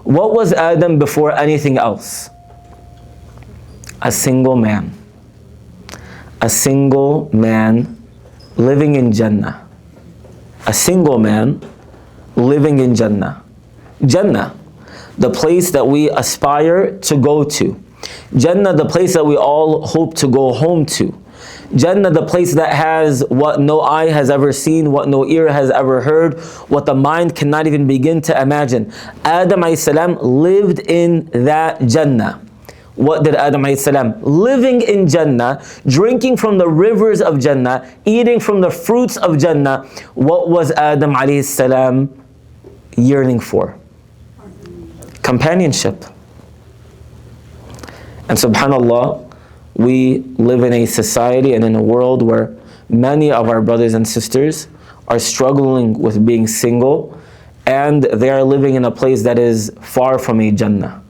What was Adam before anything else? A single man. A single man living in Jannah. A single man living in Jannah. Jannah, the place that we aspire to go to. Jannah, the place that we all hope to go home to. Jannah, the place that has what no eye has ever seen, what no ear has ever heard, what the mind cannot even begin to imagine. Adam alayhi salam lived in that Jannah. What did Adam alayhi salam? Living in Jannah, drinking from the rivers of Jannah, eating from the fruits of Jannah. What was Adam alayhi salam yearning for? Companionship. And subhanallah, we live in a society and in a world where many of our brothers and sisters are struggling with being single, and they are living in a place that is far from a Jannah.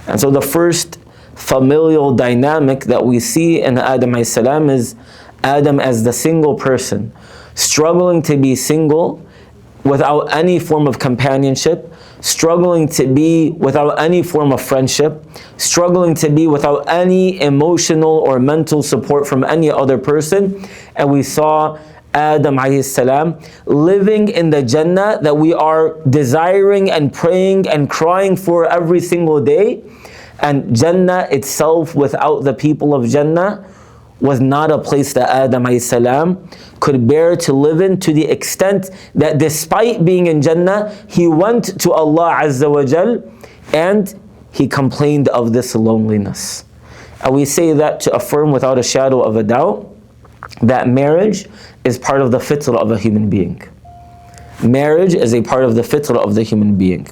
And so the first familial dynamic that we see in Adam alayhi salam is Adam as the single person, struggling to be single without any form of companionship, struggling to be without any form of friendship, struggling to be without any emotional or mental support from any other person. And we saw Adam alayhi salam living in the Jannah that we are desiring and praying and crying for every single day. And Jannah itself, without the people of Jannah, was not a place that Adam alayhi salam could bear to live in, to the extent that despite being in Jannah, he went to Allah Azza wa Jal and he complained of this loneliness. And we say that to affirm without a shadow of a doubt that marriage is part of the fitrah of a human being. Marriage is a part of the fitrah of the human being.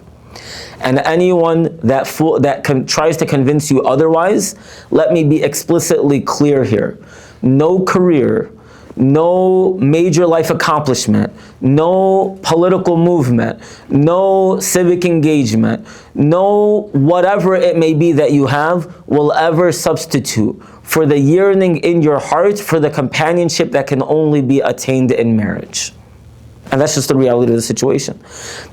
And anyone that tries to convince you otherwise, let me be explicitly clear here. No career, no major life accomplishment, no political movement, no civic engagement, no whatever it may be that you have will ever substitute for the yearning in your heart for the companionship that can only be attained in marriage. And that's just the reality of the situation.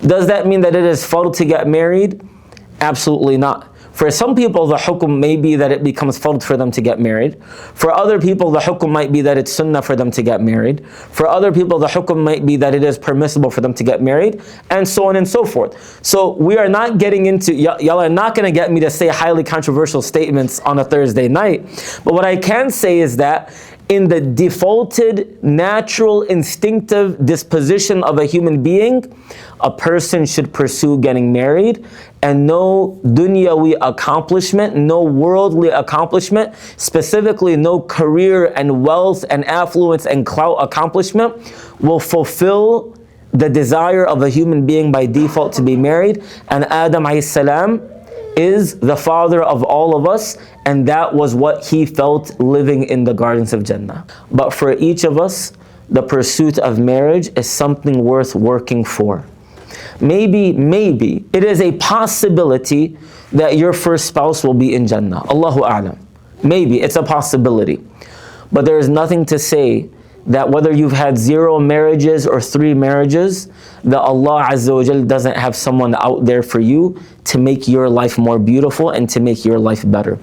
Does that mean that it is fard to get married? Absolutely not. For some people, the hukum may be that it becomes fard for them to get married. For other people, the hukum might be that it's sunnah for them to get married. For other people, the hukum might be that it is permissible for them to get married, and so on and so forth. So we are not getting into, y'all are not going to get me to say highly controversial statements on a Thursday night. But what I can say is that in the defaulted, natural, instinctive disposition of a human being, a person should pursue getting married, and no dunyawi accomplishment, no worldly accomplishment, specifically no career and wealth and affluence and clout accomplishment will fulfill the desire of a human being by default to be married. And Adam alayhi salam is the father of all of us, and that was what he felt living in the gardens of Jannah. But for each of us, the pursuit of marriage is something worth working for. Maybe it is a possibility that your first spouse will be in Jannah. Allahu A'lam. Maybe it's a possibility. But there is nothing to say that whether you've had 0 marriages or 3 marriages, that Allah Azza wa Jal doesn't have someone out there for you to make your life more beautiful and to make your life better.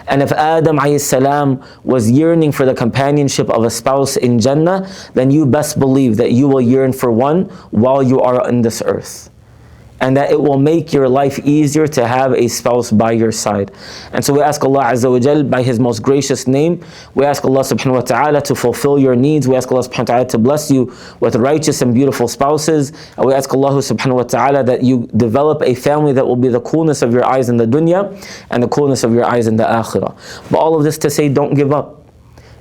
And if Adam alayhi salam was yearning for the companionship of a spouse in Jannah, then you best believe that you will yearn for one while you are on this earth. And that it will make your life easier to have a spouse by your side. And so we ask Allah Azza wa Jal by His most gracious name, we ask Allah subhanahu wa ta'ala to fulfill your needs. We ask Allah subhanahu wa ta'ala to bless you with righteous and beautiful spouses. And we ask Allah subhanahu wa ta'ala that you develop a family that will be the coolness of your eyes in the dunya and the coolness of your eyes in the akhirah. But all of this to say, don't give up.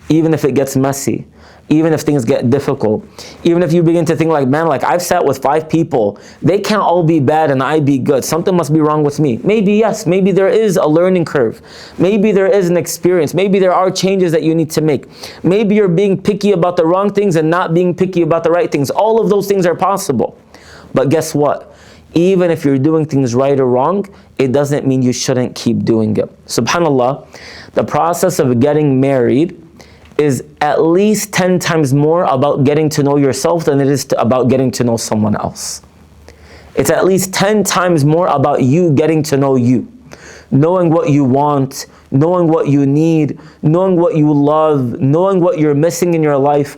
Even if it gets messy, even if things get difficult, even if you begin to think like, man, like I've sat with 5 people, they can't all be bad and I be good. Something must be wrong with me. Maybe yes, maybe there is a learning curve. Maybe there is an experience. Maybe there are changes that you need to make. Maybe you're being picky about the wrong things and not being picky about the right things. All of those things are possible. But guess what? Even if you're doing things right or wrong, it doesn't mean you shouldn't keep doing it. SubhanAllah, the process of getting married is at least 10 times more about getting to know yourself than it is about getting to know someone else. It's at least 10 times more about you getting to know you. Knowing what you want, knowing what you need, knowing what you love, knowing what you're missing in your life.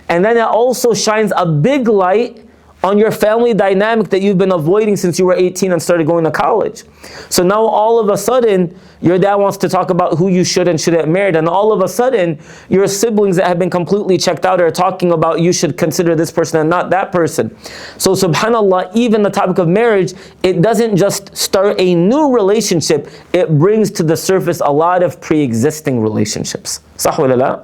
And then it also shines a big light on your family dynamic that you've been avoiding since you were 18 and started going to college. So now all of a sudden, your dad wants to talk about who you should and shouldn't marry, and all of a sudden, your siblings that have been completely checked out are talking about you should consider this person and not that person. So subhanAllah, even the topic of marriage, it doesn't just start a new relationship, it brings to the surface a lot of pre-existing relationships. Sah wala la?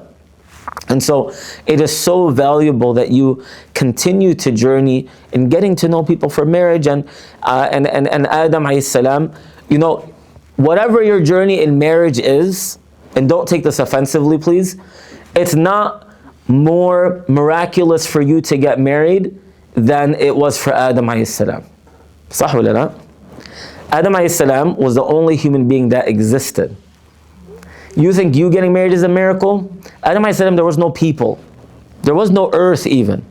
And so it is so valuable that you continue to journey in getting to know people for marriage. And Adam alayhi salam, you know, whatever your journey in marriage is, and don't take this offensively please, it's not more miraculous for you to get married than it was for Adam alayhi salam. Sah wala la? Adam alayhi salam was the only human being that existed. You think you getting married is a miracle? Adam alayhi salam, there was no people. There was no earth even.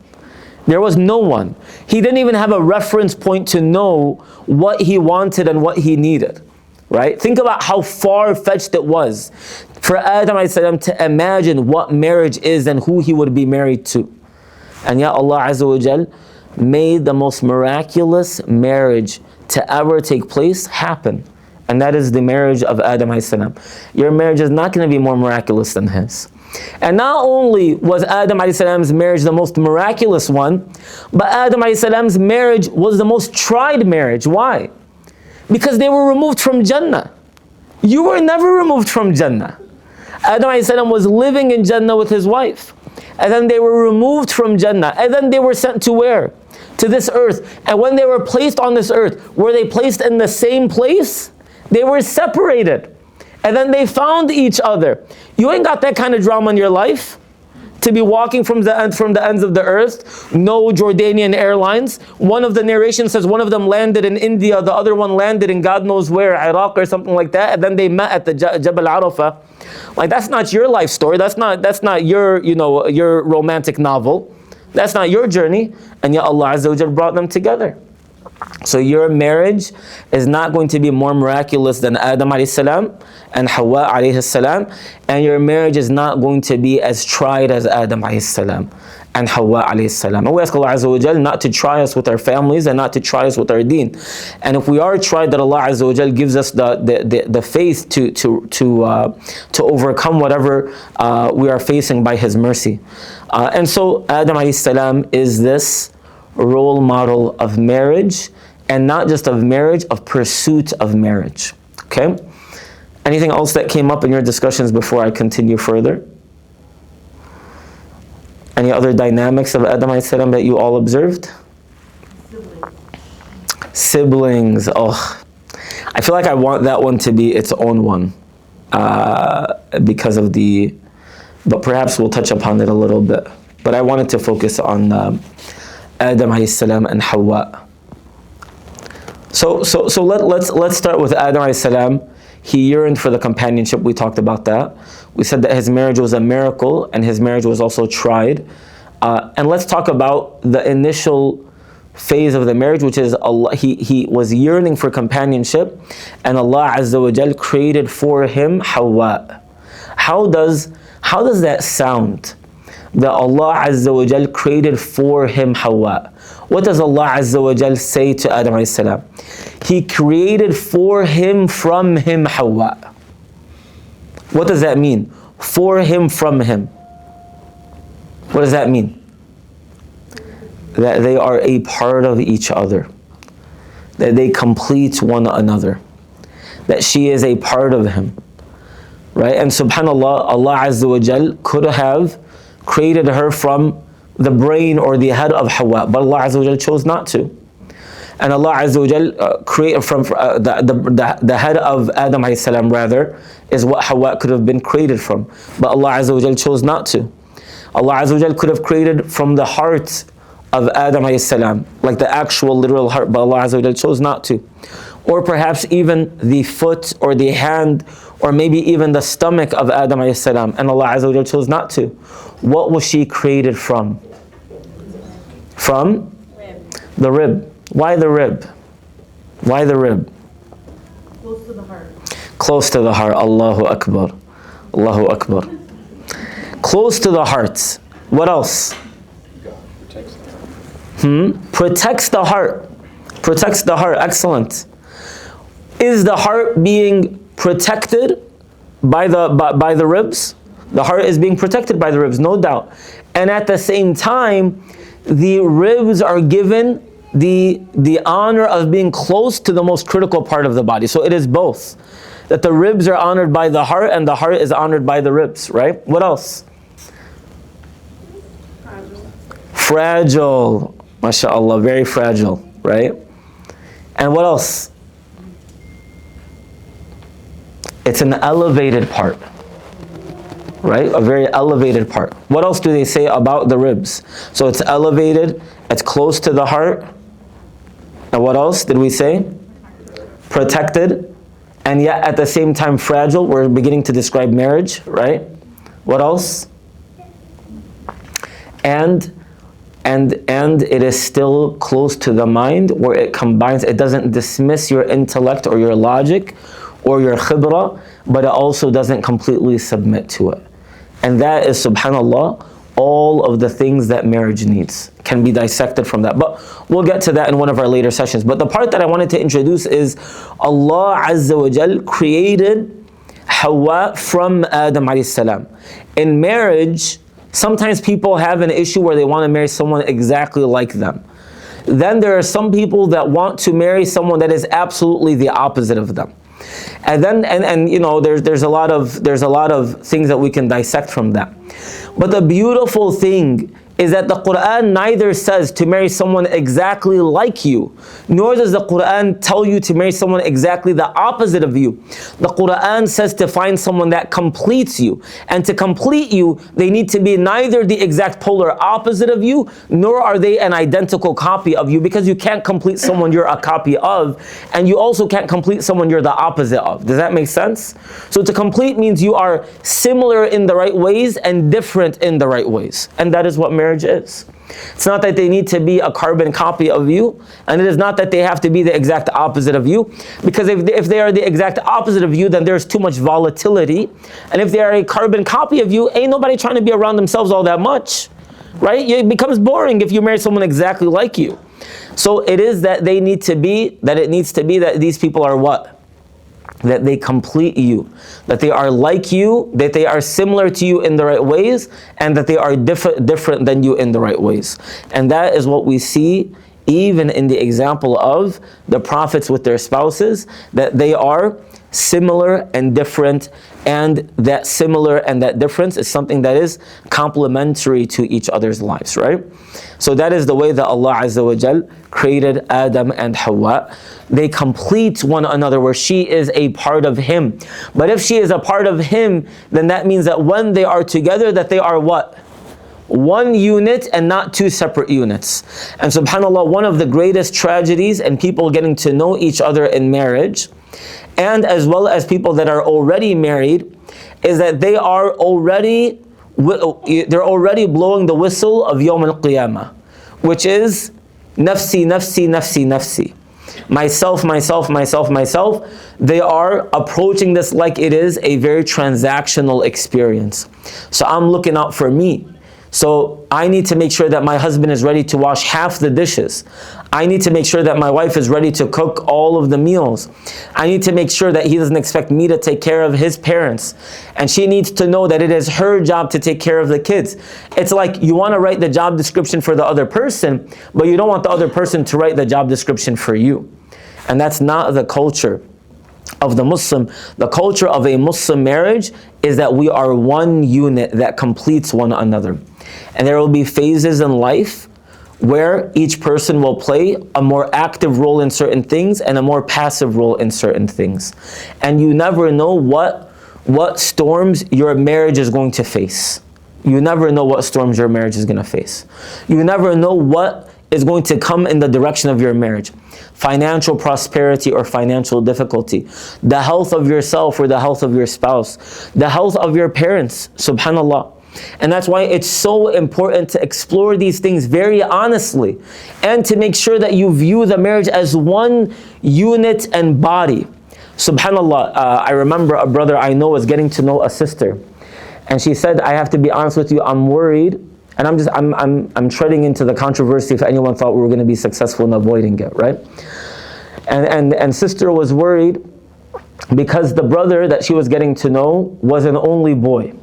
There was no one. He didn't even have a reference point to know what he wanted and what he needed. Right? Think about how far-fetched it was for Adam alayhi salam to imagine what marriage is and who he would be married to. And yet Allah Azza wa Jal made the most miraculous marriage to ever take place happen. And that is the marriage of Adam alayhi salam. Your marriage is not going to be more miraculous than his. And not only was Adam alayhi salam's marriage the most miraculous one, but Adam alayhi salam's marriage was the most tried marriage. Why? Because they were removed from Jannah. You were never removed from Jannah. Adam alayhi salam was living in Jannah with his wife. And then they were removed from Jannah. And then they were sent to where? To this earth. And when they were placed on this earth, were they placed in the same place? They were separated. And then they found each other. You ain't got that kind of drama in your life. To be walking from the ends of the earth. No Jordanian airlines. One of the narrations says one of them landed in India. The other one landed in God knows where, Iraq or something like that. And then they met at the Jabal Arafah. Like, that's not your life story. That's not your, your romantic novel. That's not your journey. And yet Allah Azza wa Jal brought them together. So your marriage is not going to be more miraculous than Adam alayhi salam and Hawwa alayhi salam, and your marriage is not going to be as tried as Adam alayhi salam and Hawwa alayhi salam. And we ask Allah Azza wa Jal not to try us with our families and not to try us with our deen. And if we are tried, that Allah Azza wa Jal gives us the faith to overcome whatever we are facing by His mercy. And so Adam alayhi salam is this role model of marriage, and not just of marriage, of pursuit of marriage. Okay? Anything else that came up in your discussions before I continue further? Any other dynamics of Adam alayhi salam that you all observed? Siblings. Oh, I feel like I want that one to be its own one because of but perhaps we'll touch upon it a little bit. But I wanted to focus on Adam alayhi salam and Hawwa. So let's start with Adam alayhi salam. He yearned for the companionship. We talked about that. We said that his marriage was a miracle and his marriage was also tried. And let's talk about the initial phase of the marriage, which is Allah. He was yearning for companionship, and Allah Azza wa Jal created for him Hawwa. How does that sound? That Allah Azza wa Jal created for him Hawwa. What does Allah Azza wa Jal say to Adam alayhi salam? He created for him from him Hawwa. What does that mean? For him from him. What does that mean? That they are a part of each other. That they complete one another. That she is a part of him. Right? And subhanAllah, Allah Azza wa Jal could have created her from the brain or the head of Hawwa, but Allah Azza wa Jal chose not to. And Allah Azza wa Jal created from the head of Adam alayhi salam, rather, is what Hawwa could have been created from. But Allah Azza wa Jal chose not to. Allah Azza wa Jal could have created from the heart of Adam alayhi salam, like the actual literal heart, but Allah Azza wa Jal chose not to. Or perhaps even the foot or the hand, or maybe even the stomach of Adam alayhi salam, and Allah Azza wa Jal chose not to. What was she created from? From? The rib. Why the rib? Why the rib? Close to the heart. Close to the heart. Allahu Akbar. Allahu Akbar. Close to the heart. What else? Protects the heart. Protects the heart. Excellent. Is the heart being protected by the ribs? The heart is being protected by the ribs, no doubt. And at the same time, the ribs are given the honor of being close to the most critical part of the body. So it is both. That the ribs are honored by the heart and the heart is honored by the ribs, right? What else? Fragile. MashaAllah, very fragile, right? And what else? It's an elevated part, right? A very elevated part. What else do they say about the ribs? So it's elevated, it's close to the heart. And what else did we say? Protected, and yet at the same time fragile. We're beginning to describe marriage, right? What else? And it is still close to the mind, where it combines, it doesn't dismiss your intellect or your logic or your khibra, but it also doesn't completely submit to it. And that is, subhanAllah, all of the things that marriage needs can be dissected from that. But we'll get to that in one of our later sessions. But the part that I wanted to introduce is Allah Azza wa Jal created Hawwa from Adam alayhi salam. In marriage, sometimes people have an issue where they want to marry someone exactly like them. Then there are some people that want to marry someone that is absolutely the opposite of them. And then you know, there's a lot of things that we can dissect from that. But the beautiful thing is that the Qur'an neither says to marry someone exactly like you, nor does the Qur'an tell you to marry someone exactly the opposite of you. The Qur'an says to find someone that completes you. And to complete you, they need to be neither the exact polar opposite of you, nor are they an identical copy of you, because you can't complete someone you're a copy of, and you also can't complete someone you're the opposite of. Does that make sense? So to complete means you are similar in the right ways and different in the right ways. And that is what marriage is. It's not that they need to be a carbon copy of you, and it is not that they have to be the exact opposite of you, because if they are the exact opposite of you, then there's too much volatility. And if they are a carbon copy of you, ain't nobody trying to be around themselves all that much, right? It becomes boring if you marry someone exactly like you. So it is that they need to be, that it needs to be that these people are what? That they complete you, that they are like you, that they are similar to you in the right ways, and that they are different than you in the right ways. And that is what we see even in the example of the prophets with their spouses, that they are similar and different, and that similar and that difference is something that is complementary to each other's lives, right? So that is the way that Allah Azza wa Jal created Adam and Hawwa. They complete one another, where she is a part of him. But if she is a part of him, then that means that when they are together, that they are what? One unit and not two separate units. And subhanAllah, one of the greatest tragedies in people getting to know each other in marriage, and as well as people that are already married, is that they are already blowing the whistle of Yawm al-Qiyamah, which is nafsi, nafsi, nafsi, nafsi. Myself, myself, myself, myself. They are approaching this like it is a very transactional experience. So I'm looking out for me. So I need to make sure that my husband is ready to wash half the dishes. I need to make sure that my wife is ready to cook all of the meals. I need to make sure that he doesn't expect me to take care of his parents. And she needs to know that it is her job to take care of the kids. It's like you want to write the job description for the other person, but you don't want the other person to write the job description for you. And that's not the culture of the Muslim. The culture of a Muslim marriage is that we are one unit that completes one another. And there will be phases in life where each person will play a more active role in certain things and a more passive role in certain things. And you never know what storms your marriage is going to face. You never know what storms your marriage is going to face. You never know what is going to come in the direction of your marriage. Financial prosperity or financial difficulty. The health of yourself or the health of your spouse. The health of your parents, subhanAllah. And that's why it's so important to explore these things very honestly and to make sure that you view the marriage as one unit and body. Subhanallah, I remember a brother I know was getting to know a sister, and she said, I have to be honest with you, I'm worried, and I'm treading into the controversy if anyone thought we were going to be successful in avoiding it, right? And sister was worried because the brother that she was getting to know was an only boy.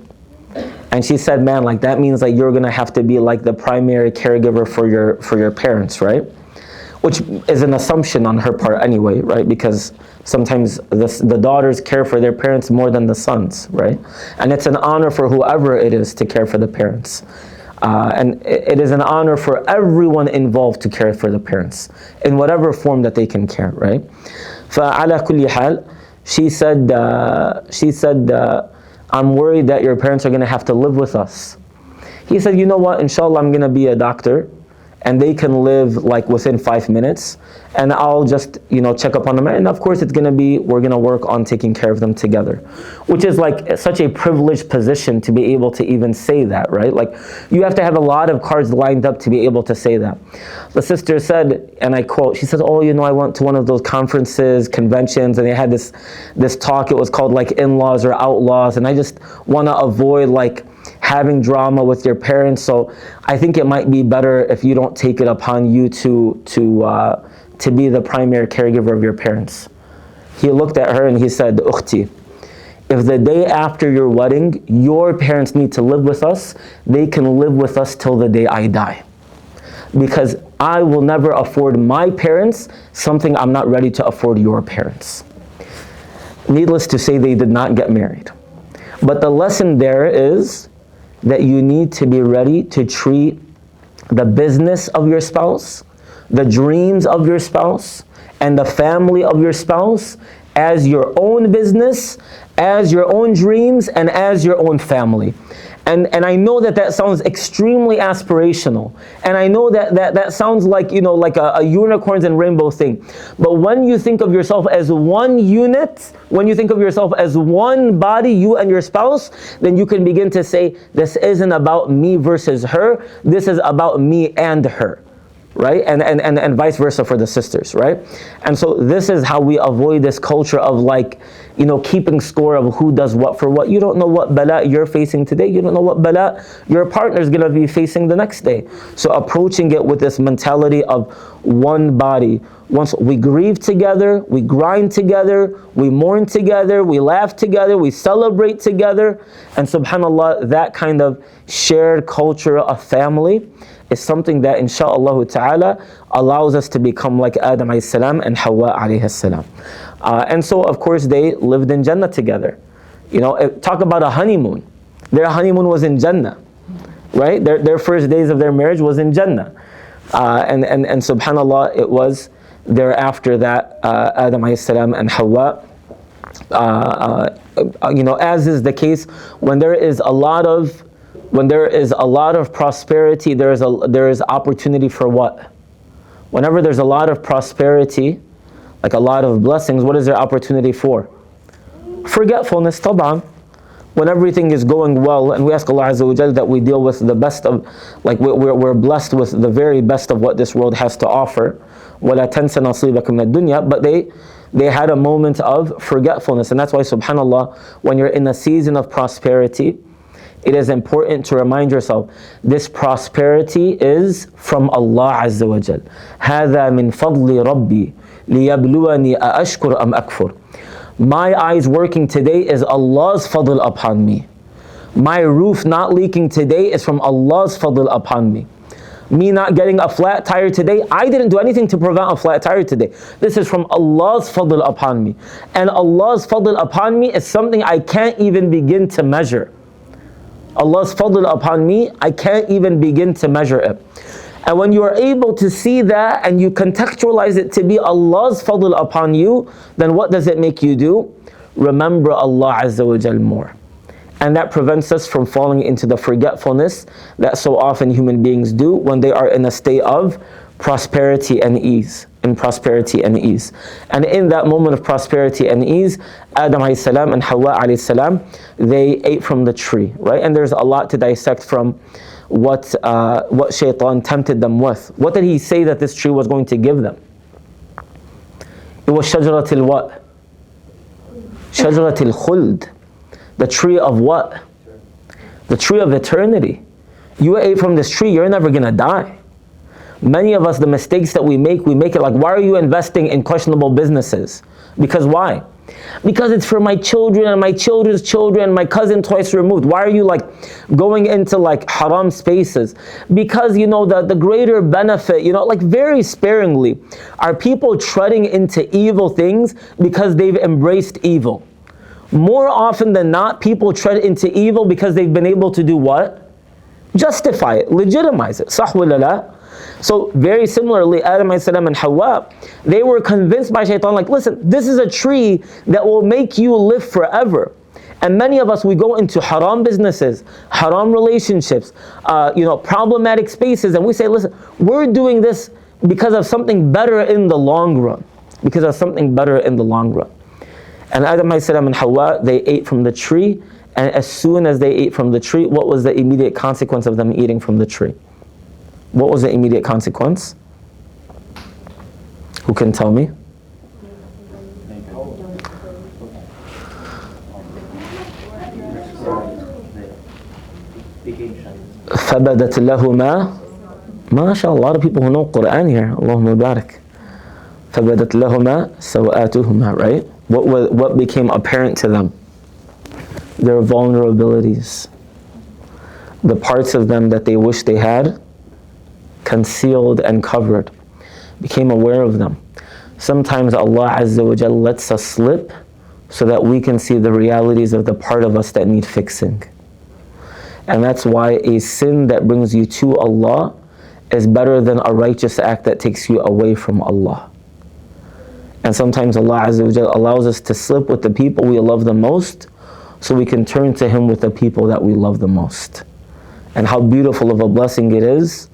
And she said, man, like that means like you're gonna have to be like the primary caregiver for your parents, right? Which is an assumption on her part anyway, right? Because sometimes the daughters care for their parents more than the sons, right? And it's an honor for whoever it is to care for the parents. And it is an honor for everyone involved to care for the parents in whatever form that they can care, right? فعلى كل حال, she said, I'm worried that your parents are going to have to live with us. He said, you know what, inshallah, I'm going to be a doctor, and they can live like within 5 minutes, and I'll just, check up on them. And of course, we're going to work on taking care of them together, which is like such a privileged position to be able to even say that, right? Like you have to have a lot of cards lined up to be able to say that. The sister said, and I quote, she said, oh, I went to one of those conferences, conventions, and they had this talk. It was called like in-laws or outlaws, and I just want to avoid like having drama with your parents, so I think it might be better if you don't take it upon you to be the primary caregiver of your parents. He looked at her and he said, Ukhti, if the day after your wedding, your parents need to live with us, they can live with us till the day I die. Because I will never afford my parents something I'm not ready to afford your parents. Needless to say, they did not get married. But the lesson there is that you need to be ready to treat the business of your spouse, the dreams of your spouse, and the family of your spouse as your own business, as your own dreams, and as your own family. And I know that sounds extremely aspirational. And I know that sounds like, like a unicorns and rainbow thing. But when you think of yourself as one unit, when you think of yourself as one body, you and your spouse, then you can begin to say, this isn't about me versus her, this is about me and her. Right? And vice versa for the sisters, right? And so this is how we avoid this culture of like, keeping score of who does what for what. You don't know what bala you're facing today. You don't know what bala your partner's going to be facing the next day. So approaching it with this mentality of one body. Once we grieve together, we grind together, we mourn together, we laugh together, we celebrate together. And subhanAllah, that kind of shared culture of family is something that insha'Allah ta'ala allows us to become like Adam alayhi salam and Hawwa alayhi salam. And so of course they lived in Jannah together. Talk about a honeymoon. Their honeymoon was in Jannah, right? Their first days of their marriage was in Jannah. And subhanAllah, it was thereafter that Adam alayhi salam and Hawwa, as is the case when there is a lot of prosperity, there is opportunity for what? Whenever there's a lot of prosperity, like a lot of blessings, what is there opportunity for? Forgetfulness, tab'an. When everything is going well, and we ask Allah Azza wa Jal that we deal with the best of, like we're blessed with the very best of what this world has to offer. وَلَا تَنْسَ نَصِيبَكَ مِنَ الدُّنْيَا. But they had a moment of forgetfulness, and that's why subhanAllah, when you're in a season of prosperity, it is important to remind yourself, this prosperity is from Allah Azza wa Jal. هَذَا مِنْ فَضْلِ رَبِّي لِيَبْلُوَنِي أَأَشْكُرُ أَمْ أَكْفُرُ. My eyes working today is Allah's fadl upon me. My roof not leaking today is from Allah's fadl upon me. Me not getting a flat tire today, I didn't do anything to prevent a flat tire today. This is from Allah's fadl upon me. And Allah's fadl upon me is something I can't even begin to measure. Allah's fadl upon me, I can't even begin to measure it. And when you are able to see that and you contextualize it to be Allah's fadl upon you, then what does it make you do? Remember Allah Azza wa Jal more. And that prevents us from falling into the forgetfulness that so often human beings do when they are in a state of prosperity and ease. in prosperity and ease. And in that moment of prosperity and ease, Adam alayhi salam and Hawwa alayhi salam, they ate from the tree, right? And there's a lot to dissect from what shaitan tempted them with. What did he say that this tree was going to give them? It was shajaratil what? Shajaratil khuld. The tree of what? The tree of eternity. You ate from this tree, you're never gonna die. Many of us, the mistakes that we make it like, why are you investing in questionable businesses? Because why? Because it's for my children and my children's children, my cousin twice removed. Why are you like going into like haram spaces? Because you know the greater benefit, you know, like very sparingly, are people treading into evil things because they've embraced evil. More often than not, people tread into evil because they've been able to do what? Justify it, legitimize it. Sah wala la? So very similarly, Adam alayhi salam and Hawwa, they were convinced by shaitan, like, listen, this is a tree that will make you live forever. And many of us, we go into haram businesses, haram relationships, problematic spaces, and we say, listen, we're doing this because of something better in the long run. Because of something better in the long run. And Adam alayhi salam and Hawwa, they ate from the tree, and as soon as they ate from the tree, what was the immediate consequence of them eating from the tree? What was the immediate consequence? Who can tell me? فَبَدَتْ لَهُمَا MashaAllah, a lot of people who know Qur'an here. Allahumma barak. فَبَدَتْ لَهُمَا سَوْآتُهُمَا, right? What became apparent to them? Their vulnerabilities. The parts of them that they wish they had concealed and covered, became aware of them. Sometimes Allah Azza wa Jal lets us slip so that we can see the realities of the part of us that need fixing. And that's why a sin that brings you to Allah is better than a righteous act that takes you away from Allah. And sometimes Allah Azza wa Jal allows us to slip with the people we love the most so we can turn to Him with the people that we love the most. And how beautiful of a blessing it is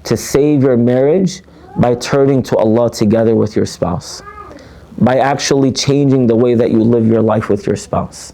to save your marriage by turning to Allah together with your spouse, by actually changing the way that you live your life with your spouse.